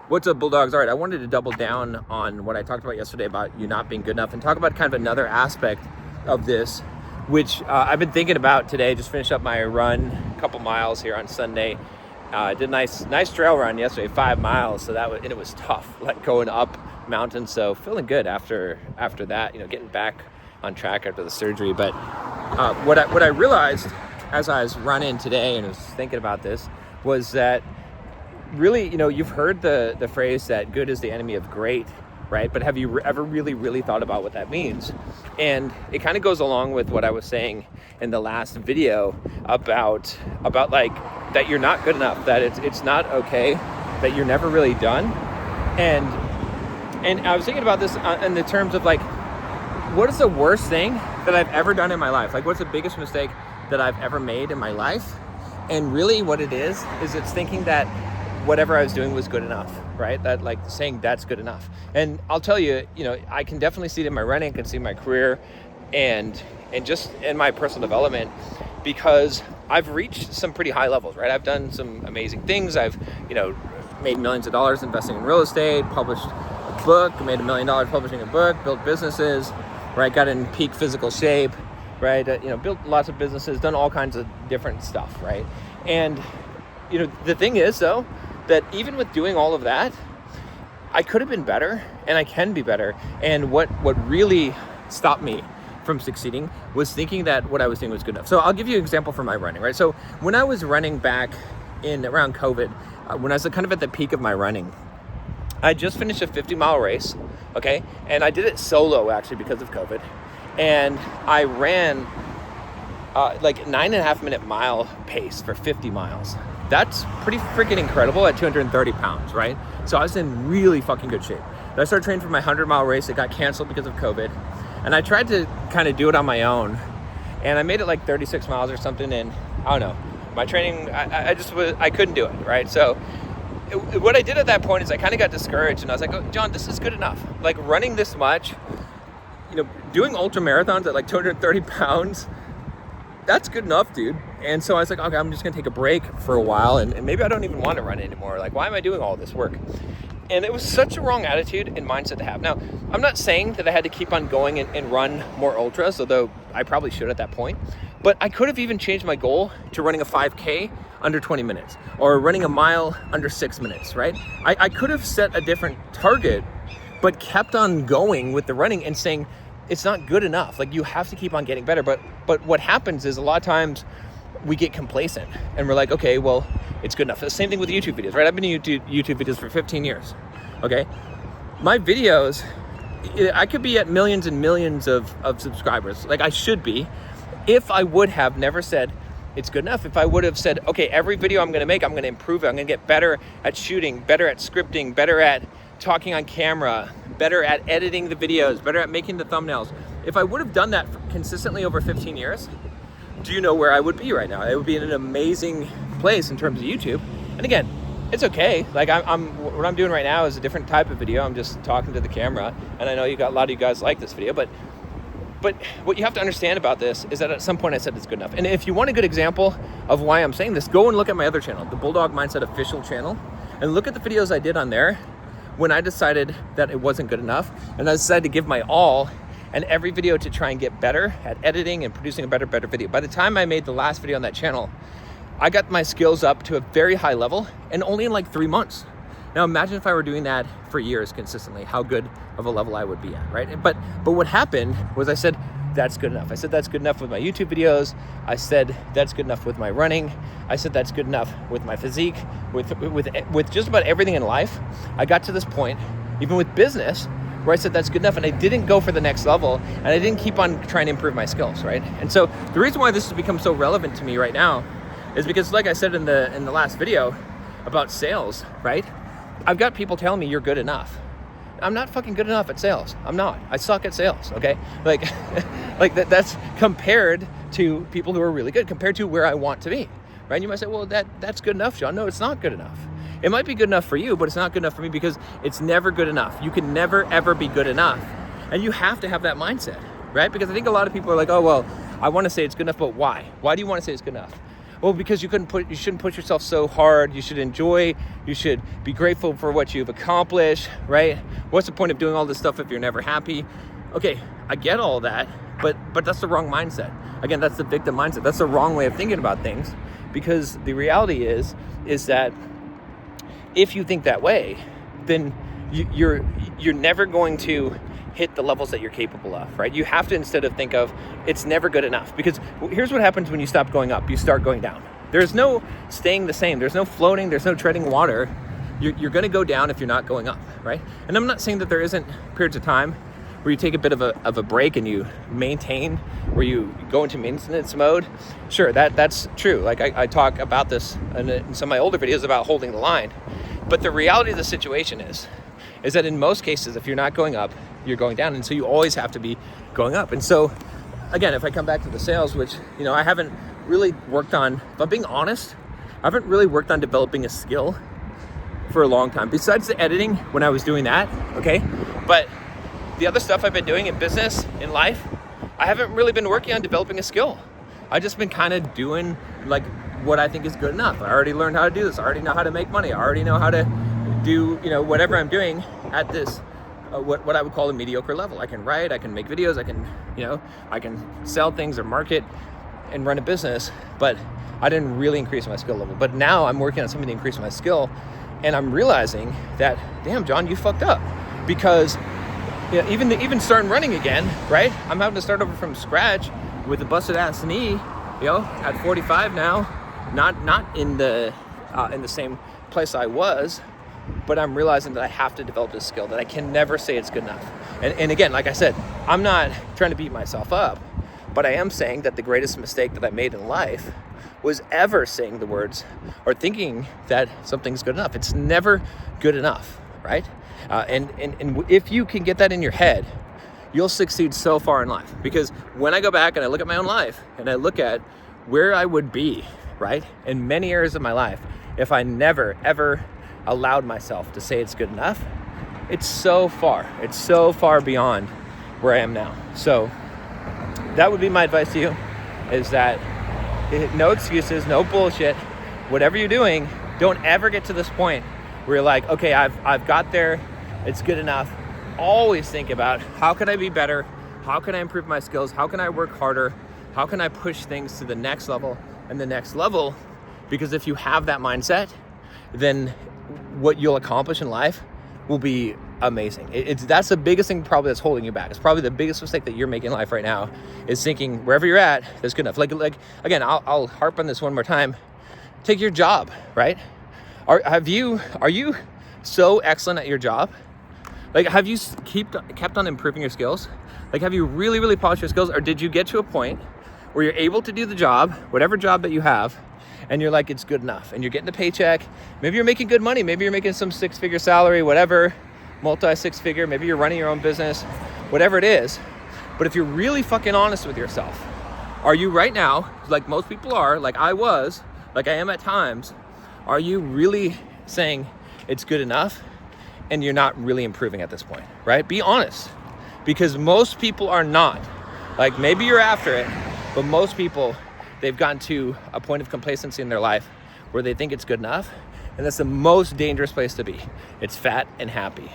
What's up, Bulldogs? All right, I wanted to double down on what I talked about yesterday about you not being good enough and talk about kind of another aspect of this, which I've been thinking about today. Just finished up my run, a couple miles here on Sunday. Did a nice trail run yesterday, 5 miles. So and it was tough, like going up mountains. So feeling good after that, getting back on track after the surgery. But what I realized as I was running today and was thinking about this was that really, you've heard the phrase that good is the enemy of great, right? But have you ever really thought about what that means? And it kind of goes along with what I was saying in the last video about like that you're not good enough, that it's not okay, that you're never really done. And I was thinking about this in the terms of like, what is the worst thing that I've ever done in my life? Like, what's the biggest mistake that I've ever made in my life? And really what it is it's thinking that whatever I was doing was good enough, right? That like saying that's good enough. And I'll tell you, I can definitely see it in my running, I can see my career and just in my personal development, because I've reached some pretty high levels, right? I've done some amazing things. I've, made millions of dollars investing in real estate, published a book, made $1 million publishing a book, built businesses, right? Got in peak physical shape, right? Built lots of businesses, done all kinds of different stuff, right? And, the thing is though, that even with doing all of that, I could have been better and I can be better. And what really stopped me from succeeding was thinking that what I was doing was good enough. So I'll give you an example for my running, right? So when I was running back in around COVID, when I was kind of at the peak of my running, I just finished a 50-mile race, okay? And I did it solo actually because of COVID. And I ran like 9.5 minute mile pace for 50 miles. That's pretty freaking incredible at 230 pounds, right? So I was in really fucking good shape. And I started training for my 100-mile race. It got canceled because of COVID. And I tried to kind of do it on my own. And I made it like 36 miles or something. And I don't know, my training, I couldn't do it, right? So what I did at that point is I kind of got discouraged. And I was like, oh, John, this is good enough. Like running this much, doing ultra marathons at like 230 pounds, that's good enough, dude. And so I was like, okay, I'm just gonna take a break for a while and maybe I don't even want to run anymore. Like, why am I doing all this work? And it was such a wrong attitude and mindset to have. Now, I'm not saying that I had to keep on going and run more ultras, although I probably should at that point. But I could have even changed my goal to running a 5K under 20 minutes or running a mile under 6 minutes, right? I could have set a different target, but kept on going with the running and saying, it's not good enough. Like, you have to keep on getting better. But what happens is a lot of times we get complacent and we're like, okay, well, it's good enough. The same thing with YouTube videos, right? I've been in YouTube videos for 15 years, okay? My videos, I could be at millions and millions of subscribers, like I should be, if I would have never said it's good enough. If I would have said, okay, every video I'm gonna make, I'm gonna improve it. I'm gonna get better at shooting, better at scripting, better at talking on camera, better at editing the videos, better at making the thumbnails. If I would have done that consistently over 15 years, do you know where I would be right now? It would be in an amazing place in terms of YouTube. And again, it's okay. Like what I'm doing right now is a different type of video. I'm just talking to the camera. And I know a lot of you guys like this video, but what you have to understand about this is that at some point I said it's good enough. And if you want a good example of why I'm saying this, go and look at my other channel, the Bulldog Mindset Official channel, and look at the videos I did on there when I decided that it wasn't good enough. And I decided to give my all and every video to try and get better at editing and producing a better video. By the time I made the last video on that channel, I got my skills up to a very high level and only in like 3 months. Now imagine if I were doing that for years consistently, how good of a level I would be at, right? But what happened was I said, that's good enough. I said, that's good enough with my YouTube videos. I said, that's good enough with my running. I said, that's good enough with my physique, with just about everything in life. I got to this point, even with business, where I said, that's good enough. And I didn't go for the next level and I didn't keep on trying to improve my skills, right? And so the reason why this has become so relevant to me right now is because, like I said in the last video about sales, right? I've got people telling me you're good enough. I'm not fucking good enough at sales. I'm not. I suck at sales, okay? Like that's compared to people who are really good, compared to where I want to be, right? And you might say, well, that's good enough, John. No, it's not good enough. It might be good enough for you, but it's not good enough for me because it's never good enough. You can never, ever be good enough. And you have to have that mindset, right? Because I think a lot of people are like, oh, well, I want to say it's good enough, but why? Why do you want to say it's good enough? Well, because you shouldn't push yourself so hard. You should enjoy, you should be grateful for what you've accomplished, right? What's the point of doing all this stuff if you're never happy? Okay, I get all that, but that's the wrong mindset. Again, that's the victim mindset. That's the wrong way of thinking about things, because the reality is that if you think that way, then you're never going to hit the levels that you're capable of, right? You have to instead of think of it's never good enough, because here's what happens when you stop going up, you start going down. There's no staying the same. There's no floating. There's no treading water. You're going to go down if you're not going up, right? And I'm not saying that there isn't periods of time where you take a bit of a break and you maintain, where you go into maintenance mode. Sure, that's true. Like I talk about this in some of my older videos about holding the line. But the reality of the situation is that in most cases, if you're not going up, you're going down. And so you always have to be going up. And so again, if I come back to the sales, which, I haven't really worked on, if I'm being honest, I haven't really worked on developing a skill for a long time, besides the editing when I was doing that, okay? But the other stuff I've been doing in business, in life, I haven't really been working on developing a skill. I've just been kind of doing like what I think is good enough. I already learned how to do this. I already know how to make money. I already know how to do, whatever I'm doing at this, what I would call a mediocre level. I can write, I can make videos, I can sell things or market and run a business, but I didn't really increase my skill level. But now I'm working on something to increase my skill, and I'm realizing that, damn, John, you fucked up, because even starting running again, right? I'm having to start over from scratch with a busted ass knee, at 45 now, not in the same place I was, but I'm realizing that I have to develop this skill, that I can never say it's good enough. And again, like I said, I'm not trying to beat myself up, but I am saying that the greatest mistake that I made in life was ever saying the words or thinking that something's good enough. It's never good enough, right? And if you can get that in your head, you'll succeed so far in life. Because when I go back and I look at my own life and I look at where I would be, right, in many areas of my life, if I never, ever allowed myself to say it's good enough, it's so far beyond where I am now. So that would be my advice to you, is that no excuses, no bullshit. Whatever you're doing, don't ever get to this point where you're like, okay, I've got there, it's good enough. Always think about, how can I be better? How can I improve my skills? How can I work harder? How can I push things to the next level and the next level? Because if you have that mindset, then what you'll accomplish in life will be amazing. That's the biggest thing probably that's holding you back. It's probably the biggest mistake that you're making in life right now, is thinking wherever you're at, that's good enough. Like again, I'll harp on this one more time. Take your job, right? Are you so excellent at your job? Like, have you kept on improving your skills? Like, have you really, really polished your skills? Or did you get to a point where you're able to do the job, whatever job that you have, and you're like, it's good enough, and you're getting a paycheck? Maybe you're making good money. Maybe you're making some 6-figure salary, whatever, multi-6-figure. Maybe you're running your own business, whatever it is. But if you're really fucking honest with yourself, are you right now, like most people are, like I was, like I am at times, are you really saying it's good enough and you're not really improving at this point, right? Be honest, because most people are not. Like, maybe you're after it, but most people, they've gotten to a point of complacency in their life where they think it's good enough, and that's the most dangerous place to be. It's fat and happy.